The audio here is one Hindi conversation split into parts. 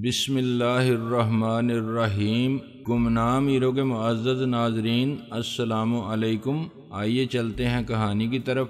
बिस्मिल्लाहिर्रहमानिर्रहीम। गुमनाम हीरो के मुअज़्ज़ज़ नाज़रीन, अस्सलामु अलैकुम। आइए चलते हैं कहानी की तरफ।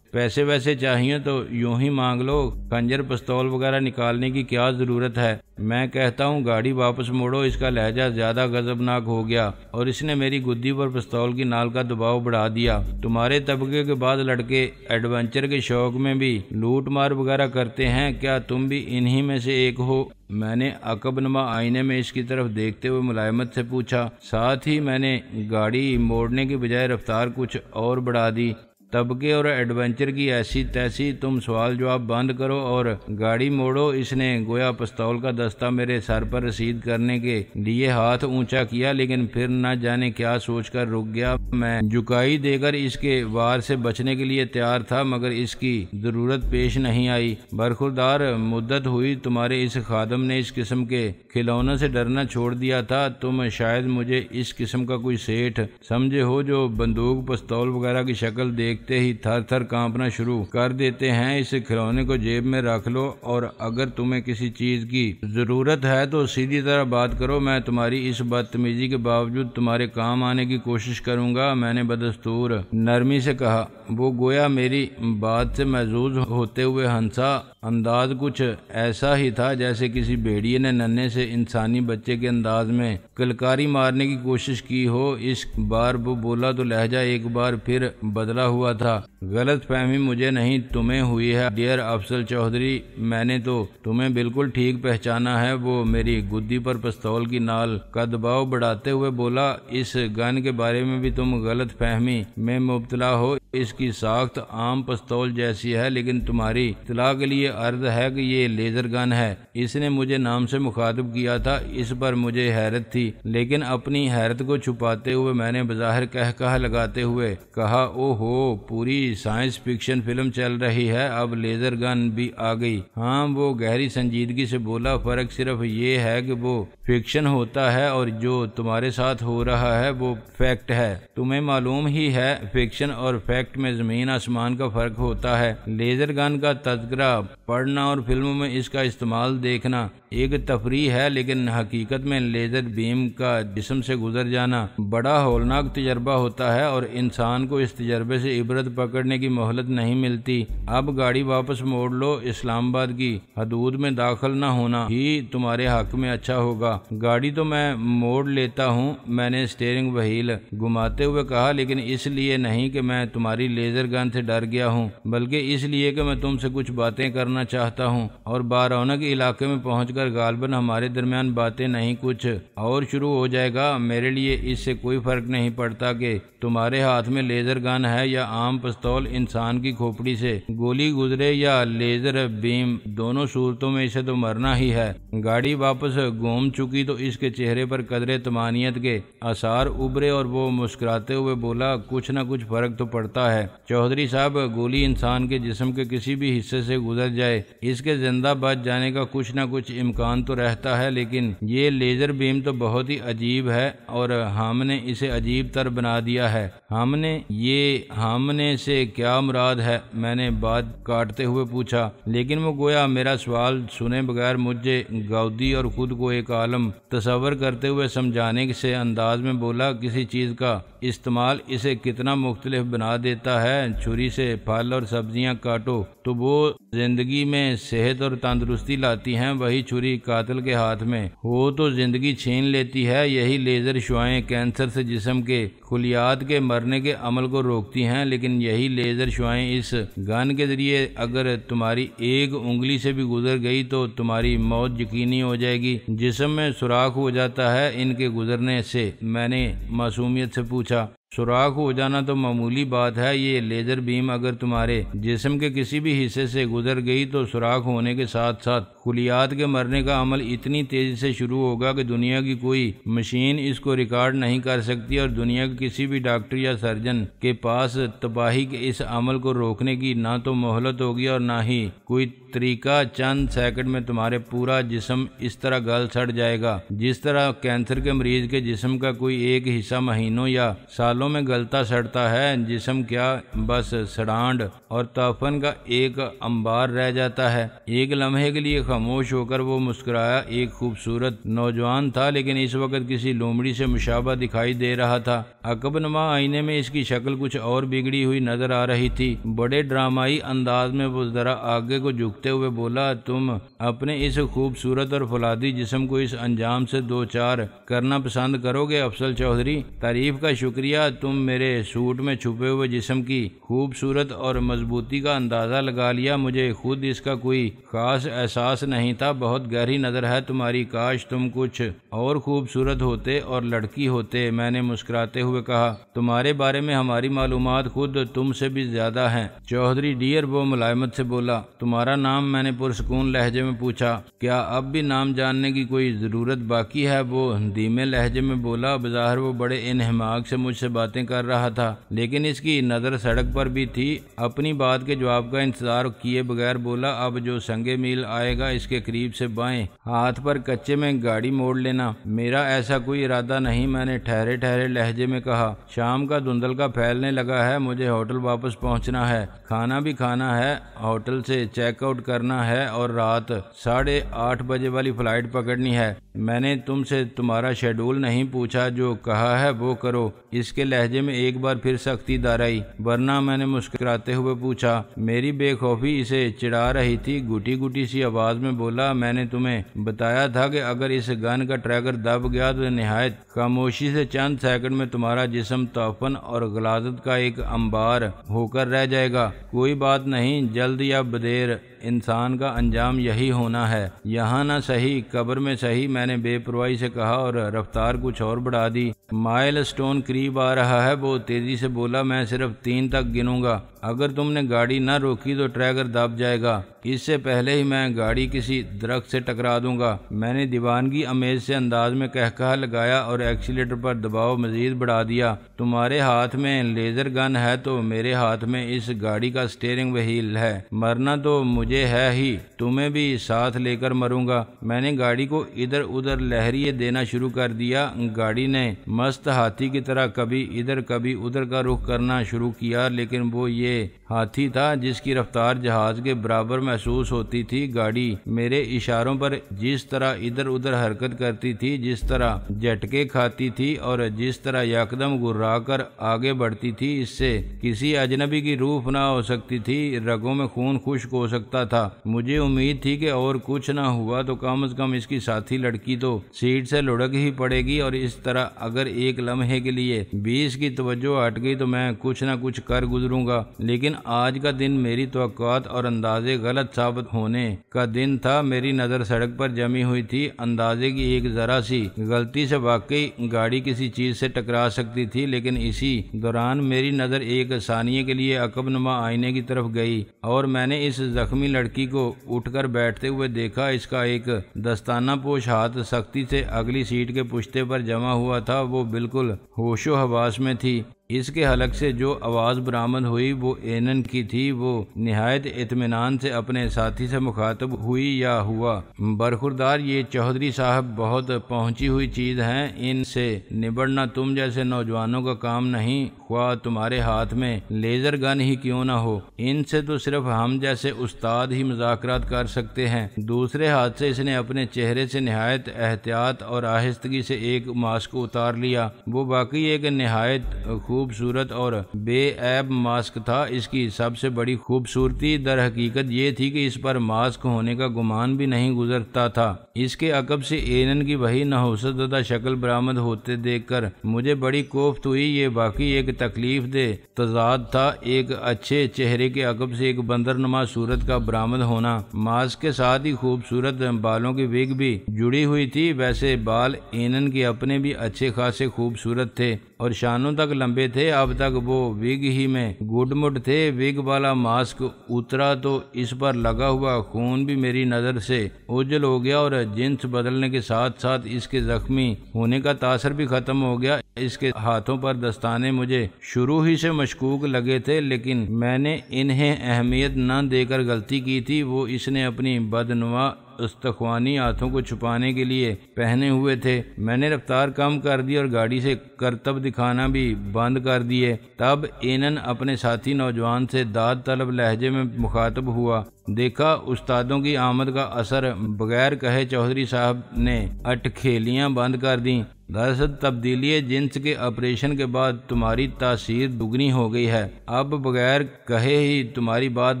पैसे वैसे चाहिए तो यूं ही मांग लो, खंजर पिस्तौल वगैरह निकालने की क्या ज़रूरत है। मैं कहता हूँ गाड़ी वापस मोड़ो। इसका लहजा ज़्यादा गज़बनाक हो गया और इसने मेरी गुद्दी पर पिस्तौल की नाल का दबाव बढ़ा दिया। तुम्हारे तबके के बाद लड़के एडवेंचर के शौक में भी लूट मार वगैरह करते हैं, क्या तुम भी इन्हीं में से एक हो? मैंने अकबनुमा आईने में इसकी तरफ देखते हुए मुलायमत से पूछा। साथ ही मैंने गाड़ी मोड़ने की बजाय रफ्तार कुछ और बढ़ा दी। तबके और एडवेंचर की ऐसी तैसी, तुम सवाल जवाब बंद करो और गाड़ी मोड़ो। इसने गोया पिस्तौल का दस्ता मेरे सर पर रसीद करने के लिए हाथ ऊंचा किया, लेकिन फिर न जाने क्या सोचकर रुक गया। मैं झुकाई देकर इसके वार से बचने के लिए तैयार था, मगर इसकी जरूरत पेश नहीं आई। बरखुरदार मुद्दत हुई तुम्हारे इस खादम ने इस किस्म के खिलौनों से डरना छोड़ दिया था। तुम शायद मुझे इस किस्म का कोई सेठ समझे हो जो बंदूक पिस्तौल वगैरह की शक्ल देख ही थर थर कांपना शुरू कर देते हैं। इस खिलौने को जेब में रख लो और अगर तुम्हें किसी चीज की जरूरत है तो सीधी तरह बात करो। मैं तुम्हारी इस बदतमीजी के बावजूद तुम्हारे काम आने की कोशिश करूंगा, मैंने बदस्तूर नरमी से कहा। वो गोया मेरी बात से महजूज होते हुए हंसा। अंदाज कुछ ऐसा ही था जैसे किसी भेड़िए ने नन्हे से इंसानी बच्चे के अंदाज में कलकारी मारने की कोशिश की हो। इस बार वो बोला तो लहजा एक बार फिर बदला हुआ था। गलत फहमी मुझे नहीं तुम्हें हुई है डियर अफजल चौधरी, मैंने तो तुम्हें बिल्कुल ठीक पहचाना है। वो मेरी गुद्दी पर पिस्तौल की नाल का दबाव बढ़ाते हुए बोला। इस गन के बारे में भी तुम गलत फहमी में मुब्तला हो। इसकी साख्त आम पिस्तौल जैसी है, लेकिन तुम्हारी इत्तला के लिए अर्ज है कि ये लेजर गन है। इसने मुझे नाम से मुखातिब किया था। इस पर मुझे हैरत थी, लेकिन अपनी हैरत को छुपाते हुए मैंने बज़ाहिर कहकहा लगाते हुए कहा, ओहो, पूरी साइंस फिक्शन फिल्म चल रही है, अब लेजर गन भी आ गई। हाँ, वो गहरी संजीदगी से बोला। फर्क सिर्फ ये है कि वो फिक्शन होता है और जो तुम्हारे साथ हो रहा है वो फैक्ट है। तुम्हें मालूम ही है फिक्शन और फैक्ट में जमीन आसमान का फर्क होता है। लेजर गन का तज़किरा पढ़ना और फिल्मों में इसका इस्तेमाल देखना एक तफरीह है, लेकिन हकीकत में लेजर बीम का जिस्म से गुजर जाना बड़ा हौलनाक तजर्बा होता है और इंसान को इस तजर्बे से इबरत पकड़ने की मोहलत नहीं मिलती। अब गाड़ी वापस मोड़ लो। इस्लामाबाद की हदूद में दाखिल न होना ही तुम्हारे हक में अच्छा होगा। गाड़ी तो मैं मोड़ लेता हूँ, मैंने स्टीयरिंग व्हील घुमाते हुए कहा, लेकिन इसलिए नहीं कि मैं तुम्हारी लेजर गन से डर गया हूँ, बल्कि इसलिए कि मैं तुमसे कुछ बातें करना चाहता हूँ और बारौनक इलाके में पहुंचकर गालबन हमारे दरमियान बातें नहीं कुछ और शुरू हो जाएगा। मेरे लिए इससे कोई फर्क नहीं पड़ता कि तुम्हारे हाथ में लेजर गन है या आम पिस्तौल। इंसान की खोपड़ी से गोली गुजरे या लेजर बीम, दोनों सूरतों में इसे तो मरना ही है। गाड़ी वापस घूम चुकी तो इसके चेहरे पर कदरे तमानियत के आसार उभरे और वो मुस्कुराते हुए बोला, कुछ न कुछ फर्क तो पड़ता है चौधरी साहब। गोली इंसान के जिस्म के किसी भी हिस्से से गुजर जाए, इसके जिंदा बच जाने का कुछ न कुछ इम्कान तो रहता है, लेकिन ये लेजर बीम तो बहुत ही अजीब है और हमने इसे अजीब तर बना दिया है। हमने से क्या मुराद है? मैंने बात काटते हुए पूछा, लेकिन वो गोया मेरा सवाल सुने बगैर मुझे गाउदी और खुद को एक आलम तस्वर करते हुए समझाने से अंदाज में बोला, किसी चीज का इस्तेमाल इसे कितना मुख्तलिफ बना देता है। छुरी से फल और सब्जियां काटो तो वो जिंदगी में सेहत और तंदुरुस्ती लाती हैं, वही छुरी कातिल के हाथ में हो तो जिंदगी छीन लेती है। यही लेजर शुआएं कैंसर से जिस्म के खुलियात के मरने के अमल को रोकती हैं, लेकिन यही लेजर शुआएं इस गन के जरिए अगर तुम्हारी एक उंगली से भी गुजर गई तो तुम्हारी मौत यकीनी हो जाएगी। जिस्म में सुराख हो जाता है इनके गुजरने से। मैंने मासूमियत से पूछा, सुराख हो जाना तो मामूली बात है, ये लेजर बीम अगर तुम्हारे जिस्म के किसी भी हिस्से से गुजर गई तो सुराख होने के साथ साथ खुलियात के मरने का अमल इतनी तेजी से शुरू होगा कि दुनिया की कोई मशीन इसको रिकॉर्ड नहीं कर सकती और दुनिया के किसी भी डॉक्टर या सर्जन के पास तबाही के इस अमल को रोकने की ना तो मोहलत होगी और ना ही कोई तरीका। चंद सेकंड में तुम्हारे पूरा जिस्म इस तरह गल सड़ जाएगा जिस तरह कैंसर के मरीज के जिस्म का कोई एक हिस्सा महीनों या सालों में गलता सड़ता है। जिस्म क्या, बस सड़ांड और तोफन का एक अंबार रह जाता है। एक लम्हे के लिए खामोश होकर वो मुस्कुराया। एक खूबसूरत नौजवान था, लेकिन इस वक्त किसी लोमड़ी से मुशाबा दिखाई दे रहा था। अकबनुमा आईने में इसकी शक्ल कुछ और बिगड़ी हुई नजर आ रही थी। बड़े ड्रामाई अंदाज में वो जरा आगे को झुकते हुए बोला, तुम अपने इस खूबसूरत और फौलादी जिस्म को इस अंजाम से दो चार करना पसंद करोगे अफजल चौधरी? तारीफ का शुक्रिया। तुम मेरे सूट में छुपे हुए जिस्म की खूबसूरत और मजबूती का अंदाजा लगा लिया। मुझे खुद इसका कोई खास एहसास नहीं था। बहुत गहरी नजर है तुम्हारी। काश तुम कुछ और खूबसूरत होते और लड़की होते। मैंने मुस्कुराते हुए कहा, तुम्हारे बारे में हमारी मालूमात खुद तुमसे भी ज्यादा हैं। चौधरी डियर, वो मुलायमत से बोला। तुम्हारा नाम? मैंने पुरसकून लहजे में पूछा। क्या अब भी नाम जानने की कोई जरूरत बाकी है? वो धीमे लहजे में बोला। बज़ाहिर वो बड़े इन्हमाक से मुझसे बातें कर रहा था, लेकिन इसकी नजर सड़क पर भी थी। अपनी बात के जवाब का इंतजार किए बगैर बोला, अब जो संगे मील आएगा इसके करीब से बाएं हाथ पर कच्चे में गाड़ी मोड़ लेना। मेरा ऐसा कोई इरादा नहीं, मैंने ठहरे ठहरे लहजे में कहा। शाम का धुंधल का फैलने लगा है। मुझे होटल वापस पहुंचना है, खाना भी खाना है, होटल से चेकआउट करना है और रात 8:30 बजे वाली फ्लाइट पकड़नी है। मैंने तुमसे तुम्हारा शेड्यूल नहीं पूछा, जो कहा है वो करो। इसके लहजे में एक बार फिर सख्ती दाराई। वरना? मैंने मुस्कुराते हुए पूछा। मेरी बेखौफी इसे चिढ़ा रही थी। गुटी गुटी सी आवाज में बोला, मैंने तुम्हें बताया था कि अगर इस गन का ट्रैगर दब गया तो निहायत खामोशी से चंद सेकंड में तुम्हारा जिस्म तोफन और गलाजत का एक अंबार होकर रह जाएगा। कोई बात नहीं, जल्द या बदेर इंसान का अंजाम यही होना है। यहाँ न सही कब्र में सही, मैंने बेपरवाही से कहा और रफ्तार कुछ और बढ़ा दी। माइल स्टोन करीब आ रहा है, वो तेजी से बोला। मैं सिर्फ 3 तक गिनूंगा। अगर तुमने गाड़ी न रोकी तो ट्रैगर दब जाएगा। इससे पहले ही मैं गाड़ी किसी दरख्त से टकरा दूंगा। मैंने दीवानगी अमेज से अंदाज में कहकहा लगाया और एक्सीलेटर पर दबाव मजीद बढ़ा दिया। तुम्हारे हाथ में लेजर गन है तो मेरे हाथ में इस गाड़ी का स्टीयरिंग व्हील है। मरना तो मुझे है ही, तुम्हें भी साथ लेकर मरूंगा। मैंने गाड़ी को इधर उधर लहरिए देना शुरू कर दिया। गाड़ी ने मस्त हाथी की तरह कभी इधर कभी उधर का रुख करना शुरू किया, लेकिन वो ये हाथी था जिसकी रफ्तार जहाज के बराबर महसूस होती थी। गाड़ी मेरे इशारों पर जिस तरह इधर उधर हरकत करती थी, जिस तरह झटके खाती थी और जिस तरह यकदम गुर्रा कर आगे बढ़ती थी, इससे किसी अजनबी की रूह ना हो सकती थी। रगों में खून खुश्क हो सकता था। मुझे उम्मीद थी कि और कुछ ना हुआ तो कम से कम इसकी साथी लड़की तो सीट से लुढ़क ही पड़ेगी, और इस तरह अगर एक लम्हे के लिए 20 की तवज्जो हट गई तो मैं कुछ ना कुछ कर गुजरूंगा। लेकिन आज का दिन मेरी तवक्कुआत और अंदाजे गलत साबित होने का दिन था। मेरी नजर सड़क पर जमी हुई थी। अंदाजे की एक जरा सी गलती से वाकई गाड़ी किसी चीज से टकरा सकती थी, लेकिन इसी दौरान मेरी नजर एक सानिये के लिए अकबनुमा आईने की तरफ गई और मैंने इस जख्मी लड़की को उठकर बैठते हुए देखा। इसका एक दस्ताना पोश हाथ सख्ती से अगली सीट के पुश्ते पर जमा हुआ था। वो बिल्कुल होशो हवास में थी। इसके हलक से जो आवाज़ बरामद हुई वो एनन की थी। वो निहायत इत्मीनान से अपने साथी से मुखातब हुई या हुआ, बरखुरदार ये चौधरी साहब बहुत पहुंची हुई चीज़ हैं। इनसे निबड़ना तुम जैसे नौजवानों का काम नहीं, ख्वाह तुम्हारे हाथ में लेजर गन ही क्यों ना हो। इनसे तो सिर्फ हम जैसे उस्ताद ही मुज़ाकरात कर सकते हैं। दूसरे हाथ से इसने अपने चेहरे से निहायत एहतियात और आहिस्तगी से एक मास्क उतार लिया। वो वाकई एक निहायत खूबसूरत और बेऐब मास्क था। इसकी सबसे बड़ी खूबसूरती दर हकीकत ये थी कि इस पर मास्क होने का गुमान भी नहीं गुजरता था। इसके अकब से एनन की वही नहुसतज़दा शक्ल बरामद होते देखकर मुझे बड़ी कोफ्त हुई। ये वाकई एक तकलीफ दे तजाद था। एक अच्छे चेहरे के अकब से एक बंदरनुमा सूरत का बरामद होना। मास्क के साथ ही खूबसूरत बालों की विग भी जुड़ी हुई थी। वैसे बाल एनन के अपने भी अच्छे खासे खूबसूरत थे और शानों तक लंबे थे। अब तक वो विग ही में गुडमुड थे। विग वाला मास्क उतरा तो इस पर लगा हुआ खून भी मेरी नजर से ओझल हो गया और जिन्स बदलने के साथ साथ इसके जख्मी होने का तासर भी खत्म हो गया। इसके हाथों पर दस्ताने मुझे शुरू ही से मशकूक लगे थे, लेकिन मैंने इन्हें अहमियत न देकर गलती की थी। वो इसने अपनी बदनुमा इस्तख्वानी हाथों को छुपाने के लिए पहने हुए थे। मैंने रफ्तार कम कर दी और गाड़ी से करतब दिखाना भी बंद कर दिए। तब एनन अपने साथी नौजवान से दाद तलब लहजे में मुखातब हुआ। देखा उस्तादों की आमद का असर बगैर कहे चौधरी साहब ने अटखेलियां बंद कर दी। दरअसल तब्दीली जिन्स के ऑपरेशन के बाद तुम्हारी तासीर दुगनी हो गई है। अब बगैर कहे ही तुम्हारी बात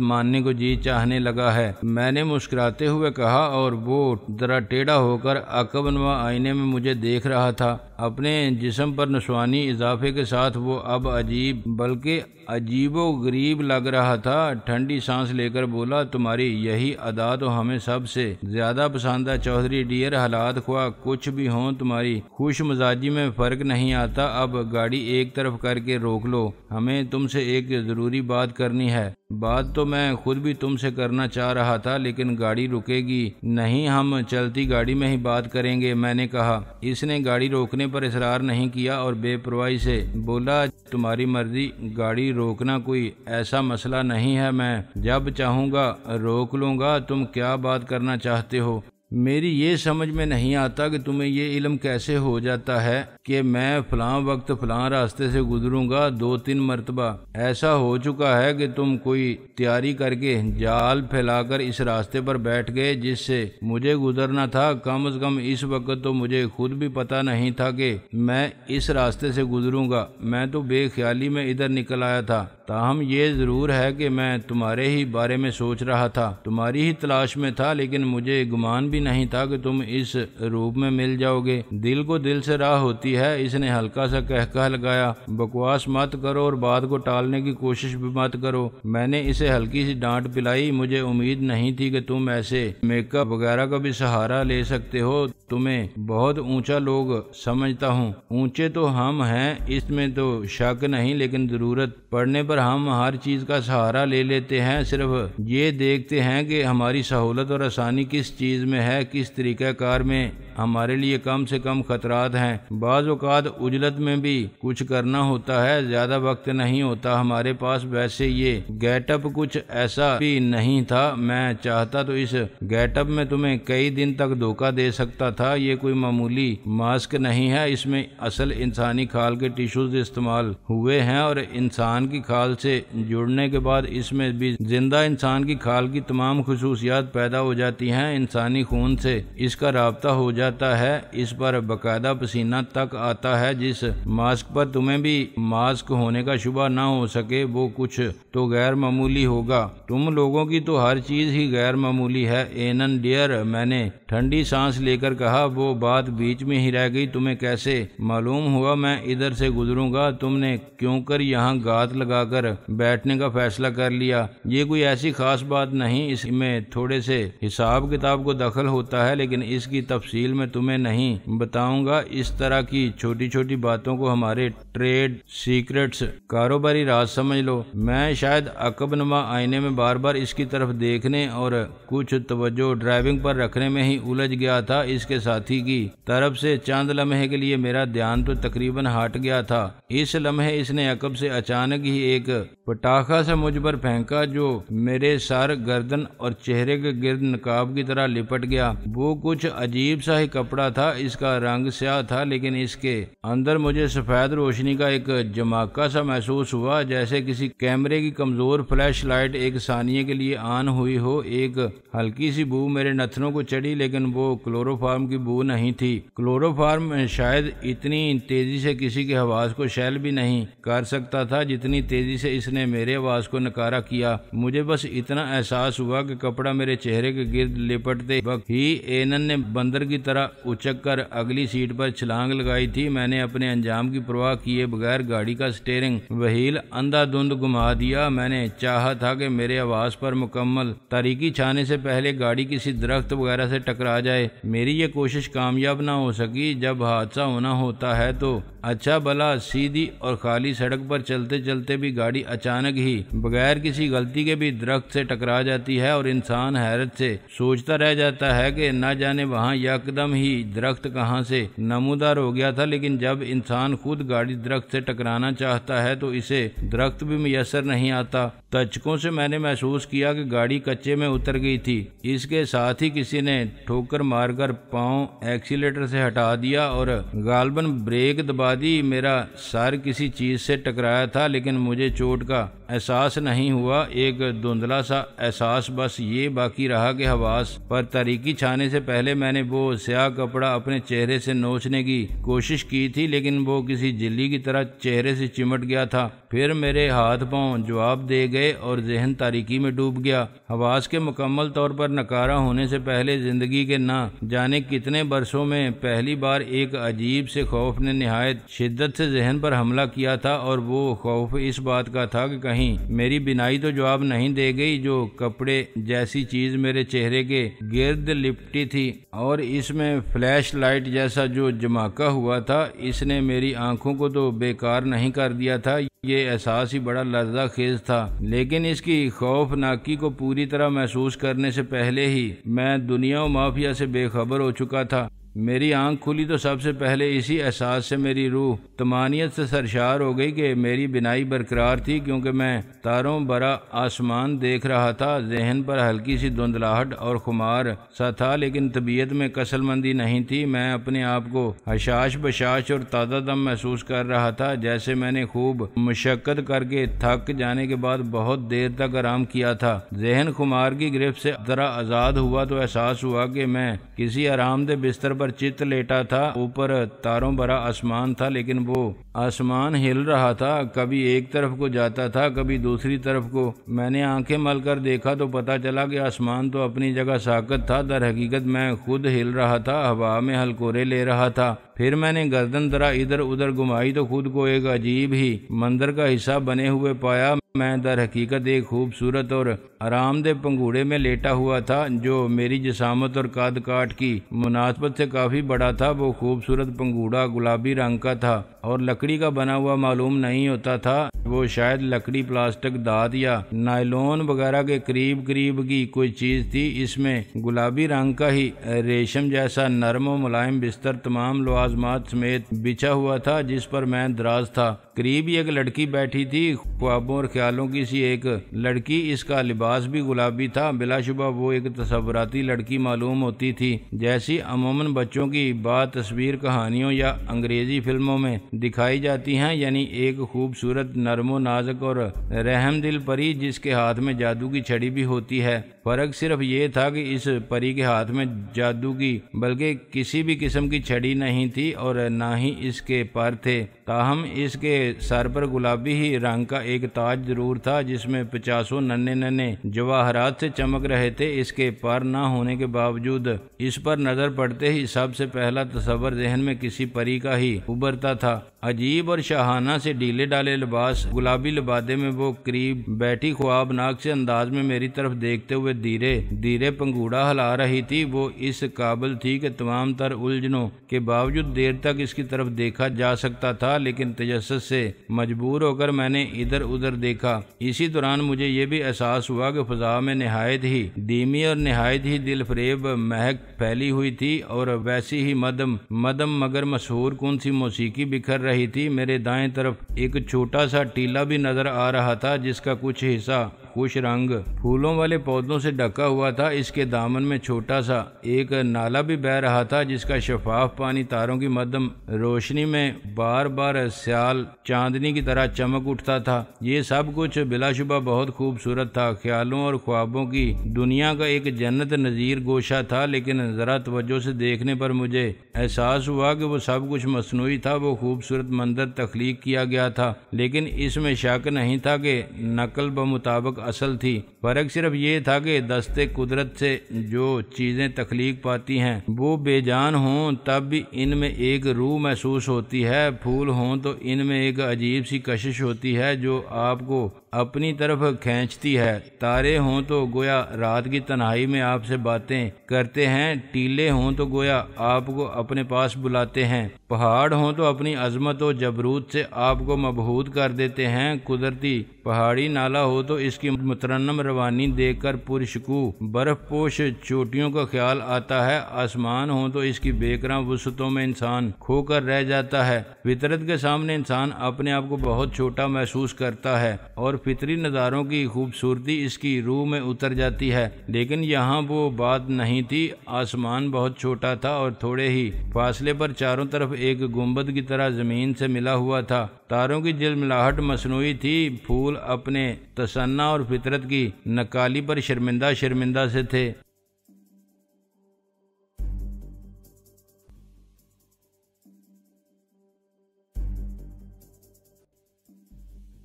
मानने को जी चाहने लगा है। मैंने मुस्कुराते हुए कहा और वो जरा टेढ़ा होकर अकबनुमा आईने में मुझे देख रहा था। अपने जिस्म पर नस्वानी इजाफे के साथ वो अब अजीब बल्कि अजीबो गरीब लग रहा था। ठंडी सांस लेकर बोला, तुम्हारी यही अदा तो हमें सबसे ज्यादा पसंद है चौधरी डियर। हालात ख्वाह कुछ भी हों, तुम्हारी खुश मिजाजी में फर्क नहीं आता। अब गाड़ी एक तरफ करके रोक लो, हमें तुमसे एक जरूरी बात करनी है। बात तो मैं खुद भी तुमसे करना चाह रहा था, लेकिन गाड़ी रुकेगी नहीं, हम चलती गाड़ी में ही बात करेंगे, मैंने कहा। इसने गाड़ी रोकने पर इसरार नहीं किया और बेपरवाही से बोला, तुम्हारी मर्जी, गाड़ी रोकना कोई ऐसा मसला नहीं है, मैं जब चाहूँगा रोक लूँगा। तुम क्या बात करना चाहते हो? मेरी ये समझ में नहीं आता कि तुम्हें ये इल्म कैसे हो जाता है कि मैं फलां वक्त फलां रास्ते से गुजरूंगा। 2-3 मरतबा ऐसा हो चुका है कि तुम कोई तैयारी करके जाल फैलाकर इस रास्ते पर बैठ गए जिससे मुझे गुजरना था। कम से कम इस वक्त तो मुझे खुद भी पता नहीं था कि मैं इस रास्ते से गुजरूंगा। मैं तो बेख्याली में इधर निकल आया था। ताहम ये जरूर है कि मैं तुम्हारे ही बारे में सोच रहा था, तुम्हारी ही तलाश में था, लेकिन मुझे गुमान भी नहीं था कि तुम इस रूप में मिल जाओगे। दिल को दिल से राह होती है। इसने हल्का सा कहका लगाया। बकवास मत करो और बात को टालने की कोशिश भी मत करो। मैंने इसे हल्की सी डांट पिलाई। मुझे उम्मीद नहीं थी कि तुम ऐसे मेकअप वगैरह का भी सहारा ले सकते हो। तुम्हें बहुत ऊंचा लोग समझता हूँ। ऊंचे तो हम हैं, इसमें तो शक नहीं, लेकिन जरूरत पड़ने पर हम हर चीज का सहारा ले लेते हैं। सिर्फ ये देखते हैं कि हमारी सहूलत और आसानी किस चीज में है, किस तरीक़ाकार में हमारे लिए कम से कम खतरात हैं। बाज़ औक़ात उजलत में भी कुछ करना होता है, ज्यादा वक्त नहीं होता हमारे पास। वैसे ये गेटअप कुछ ऐसा भी नहीं था। मैं चाहता तो इस गेटअप में तुम्हें कई दिन तक धोखा दे सकता था। ये कोई मामूली मास्क नहीं है, इसमें असल इंसानी खाल के टिश्यूज इस्तेमाल हुए हैं और इंसान की खाल से जुड़ने के बाद इसमें भी जिंदा इंसान की खाल की तमाम खुसूसियात पैदा हो जाती हैं। इंसानी खून से इसका राब्ता हो जाता है। इस पर बकायदा पसीना तक आता है। जिस मास्क पर तुम्हें भी मास्क होने का शुबा ना हो सके वो कुछ तो गैर मामूली होगा। तुम लोगों की तो हर चीज ही गैर मामूली है एनन डियर, मैंने ठंडी सांस लेकर कहा। वो बात बीच में ही रह गई। तुम्हें कैसे मालूम हुआ मैं इधर से गुजरूंगा? तुमने क्यों कर यहाँ गात लगाकर बैठने का फैसला कर लिया? ये कोई ऐसी खास बात नहीं, इसमें थोड़े से हिसाब किताब को दखल होता है, लेकिन इसकी तफसील में तुम्हें नहीं बताऊंगा। इस तरह की छोटी छोटी बातों को हमारे ट्रेड सीक्रेट्स कारोबारी राज समझ लो। मैं शायद अकबनुमा आईने में बार बार इसकी तरफ देखने और कुछ तवज्जो ड्राइविंग पर रखने में ही उलझ गया था। इसके साथी की तरफ से चंद लम्हे के लिए मेरा ध्यान तो तकरीबन हट गया था। इस लम्हे इसने अकब से अचानक ही एक पटाखा सा मुझ पर फेंका जो मेरे सर, गर्दन और चेहरे के गिर्द नकाब की तरह लिपट गया। वो कुछ अजीब सा ही कपड़ा था। इसका रंग स्याह था, लेकिन इसके अंदर मुझे सफेद रोशनी का एक जमाका सा महसूस हुआ, जैसे किसी कैमरे की कमजोर फ्लैश लाइट एक सानिये के लिए ऑन हुई हो। एक हल्की सी बू मेरे नथनों को चढ़ी, लेकिन वो क्लोरोफार्म की बू नहीं थी। क्लोरोफार्म शायद इतनी तेजी से किसी के हवास को शैल भी नहीं कर सकता था जितनी तेजी से इसने मेरे आवाज को नकारा किया। मुझे बस इतना एहसास हुआ कि कपड़ा मेरे चेहरे के गिर्द लिपटते वक्त ही एनन ने बंदर की तरह उचक कर अगली सीट पर छलांग लगाई थी। मैंने अपने अंजाम की परवाह किए बगैर गाड़ी का स्टीयरिंग व्हील अंधाधुंध घुमा दिया। मैंने चाहा था कि मेरे आवाज पर मुकम्मल तारीकी छाने से पहले गाड़ी किसी दरख्त वगैरह से टकरा जाए। मेरी ये कोशिश कामयाब ना हो सकी। जब हादसा होना होता है तो अच्छा भला सीधी और खाली सड़क पर चलते चलते भी गाड़ी अचानक ही बगैर किसी गलती के भी दरख्त से टकरा जाती है और इंसान हैरत से सोचता रह जाता है कि न जाने वहाँ यकदम ही दरख्त कहाँ से नमूदार हो गया था। लेकिन जब इंसान खुद गाड़ी दरख्त से टकराना चाहता है तो इसे दरख्त भी मुयस्सर नहीं आता। दशकों से मैंने महसूस किया कि गाड़ी कच्चे में उतर गई थी। इसके साथ ही किसी ने ठोकर मारकर पांव एक्सीलेटर से हटा दिया और गालबन ब्रेक दबा दी। मेरा सर किसी चीज से टकराया था लेकिन मुझे चोट का एहसास नहीं हुआ। एक धुंधला सा एहसास बस ये बाकी रहा कि हवास पर तारीकी छाने से पहले मैंने वो स्याह कपड़ा अपने चेहरे से नोचने की कोशिश की थी, लेकिन वो किसी झिल्ली की तरह चेहरे से चिमट गया था। फिर मेरे हाथ पांव जवाब दे गए और जहन तारीकी में डूब गया। हवास के मुकम्मल तौर पर नकारा होने से पहले जिंदगी के ना जाने कितने बरसों में पहली बार एक अजीब से खौफ ने निहायत शिद्दत से जहन पर हमला किया था। और वो खौफ इस बात का था कि कहीं मेरी बिनाई तो जवाब नहीं दे गई। जो कपड़े जैसी चीज मेरे चेहरे के गिर्द लिपटी थी और इसमें फ्लैश लाइट जैसा जो जमाका हुआ था, इसने मेरी आंखों को तो बेकार नहीं कर दिया था। ये एहसास ही बड़ा लर्जा खेज था, लेकिन इसकी खौफनाकी को पूरी तरह महसूस करने से पहले ही मैं दुनिया और माफिया से बेखबर हो चुका था। मेरी आंख खुली तो सबसे पहले इसी एहसास से मेरी रूह तमानियत से सरशार हो गई कि मेरी बिनाई बरकरार थी, क्योंकि मैं तारों भरा आसमान देख रहा था। जहन पर हल्की सी धुंधलाहट और खुमार सा था, लेकिन तबीयत में कसलमंदी नहीं थी। मैं अपने आप को हशाश बशाश और ताज़ा दम महसूस कर रहा था, जैसे मैंने खूब मशक्कत करके थक जाने के बाद बहुत देर तक आराम किया था। जहन खुमार की गिरफ्त से जरा आज़ाद हुआ तो एहसास हुआ कि मैं किसी आरामदेह बिस्तर पर चित लेटा था। ऊपर तारों भरा आसमान था, लेकिन वो आसमान हिल रहा था, कभी एक तरफ को जाता था कभी दूसरी तरफ को। मैंने आंखें मलकर देखा तो पता चला कि आसमान तो अपनी जगह साकत था, दर हकीकत मैं खुद हिल रहा था, हवा में हलकोरे ले रहा था। फिर मैंने गर्दन जरा इधर उधर घुमाई तो खुद को एक अजीब ही मंदिर का हिस्सा बने हुए पाया। मैं दर हकीकत एक खूबसूरत और आरामदेह पंघूड़े में लेटा हुआ था, जो मेरी जिसामत और कद काठ की मुनासबत से काफी बड़ा था। वो खूबसूरत पंघूड़ा गुलाबी रंग का था और लकड़ी का बना हुआ मालूम नहीं होता था। वो शायद लकड़ी, प्लास्टिक, धात या नायलॉन वगैरह के करीब करीब की कोई चीज थी। इसमें गुलाबी रंग का ही रेशम जैसा नरम और मुलायम बिस्तर तमाम लवाजमात समेत बिछा हुआ था, जिस पर मैं दराज था। करीब ही एक लड़की बैठी थी, ख्वाबों और ख्यालों की सी एक लड़की। इसका लिबास भी गुलाबी था। बिलाशुबा वो एक तस्वुराती लड़की मालूम होती थी, जैसी अमूमन बच्चों की बात तस्वीर कहानियों या अंग्रेजी फिल्मों में दिखाई जाती हैं, यानी एक खूबसूरत नरमो नाजुक और रहमदिल परी जिसके हाथ में जादू की छड़ी भी होती है। फर्क सिर्फ ये था कि इस परी के हाथ में जादू की बल्कि किसी भी किस्म की छड़ी नहीं थी और ना ही इसके पर थे। ताहम इसके सर पर गुलाबी ही रंग का एक ताज जरूर था, जिसमें 50 नन्हे नन्हे जवाहरात से चमक रहे थे। इसके पर ना होने के बावजूद इस पर नजर पड़ते ही सबसे पहला तस्वर जहन में किसी परी का ही उभरता था। अजीब और शाहाना से ढीले डाले लिबास, गुलाबी लिबादे में वो करीब बैठी ख्वाबनाक से अंदाज में मेरी तरफ देखते हुए धीरे धीरे पंघूड़ा हिला रही थी। वो इस काबिल थी कि तमाम तर उलझनों के बावजूद देर तक इसकी तरफ देखा जा सकता था, लेकिन तजस्सुस से मजबूर होकर मैंने इधर उधर देखा। इसी दौरान मुझे ये भी एहसास हुआ कि फजा में निहायत ही धीमी और निहायत ही दिल फरेब महक फैली हुई थी और वैसी ही मदम मगर मशहूर कौन सी मौसीकी बिखर रही थी। मेरे दाएं तरफ एक छोटा सा टीला भी नजर आ रहा था, जिसका कुछ हिस्सा खुश रंग फूलों वाले पौधों से ढका हुआ था। इसके दामन में छोटा सा एक नाला भी बह रहा था, जिसका शफाफ पानी तारों की मध्यम रोशनी में बार बार स्याल चांदनी की तरह चमक उठता था। ये सब कुछ बिलाशुबा बहुत खूबसूरत था, ख्यालों और ख्वाबों की दुनिया का एक जन्नत नजीर गोशा था। लेकिन जरा तवज्जो से देखने पर मुझे एहसास हुआ कि वो सब कुछ मसनूई था। वो खूबसूरत मंजर तख्लीक किया गया था, लेकिन इसमें शक नहीं था कि नकल बमुताबिक असल थी। फर्क सिर्फ ये था कि दस्ते कुदरत से जो चीजें तख्लीक पाती हैं वो बेजान हों तब भी इनमें एक रूह महसूस होती है। फूल हों तो इनमें एक अजीब सी कशिश होती है जो आपको अपनी तरफ खींचती है। तारे हों तो गोया रात की तन्हाई में आपसे बातें करते हैं, टीले हों तो गोया आपको अपने पास बुलाते हैं, पहाड़ हों तो अपनी अजमत और जबरूत से आपको मबहूत कर देते हैं। कुदरती पहाड़ी नाला हो तो इसकी मुतरन्नम रवानी देखकर पुरशकू बर्फ पोश चोटियों का ख्याल आता है। आसमान हो तो इसकी बेकरां वसतों में इंसान खोकर रह जाता है। फितरत के सामने इंसान अपने आप को बहुत छोटा महसूस करता है और फितरी नज़ारों की खूबसूरती इसकी रूह में उतर जाती है। लेकिन यहाँ वो बात नहीं थी। आसमान बहुत छोटा था और थोड़े ही फासले पर चारों तरफ एक गुंबद की तरह जमीन से मिला हुआ था। तारों की झिलमिलाहट मसनूई थी। फूल अपने तसन्ना और फितरत की नकाली पर शर्मिंदा शर्मिंदा से थे।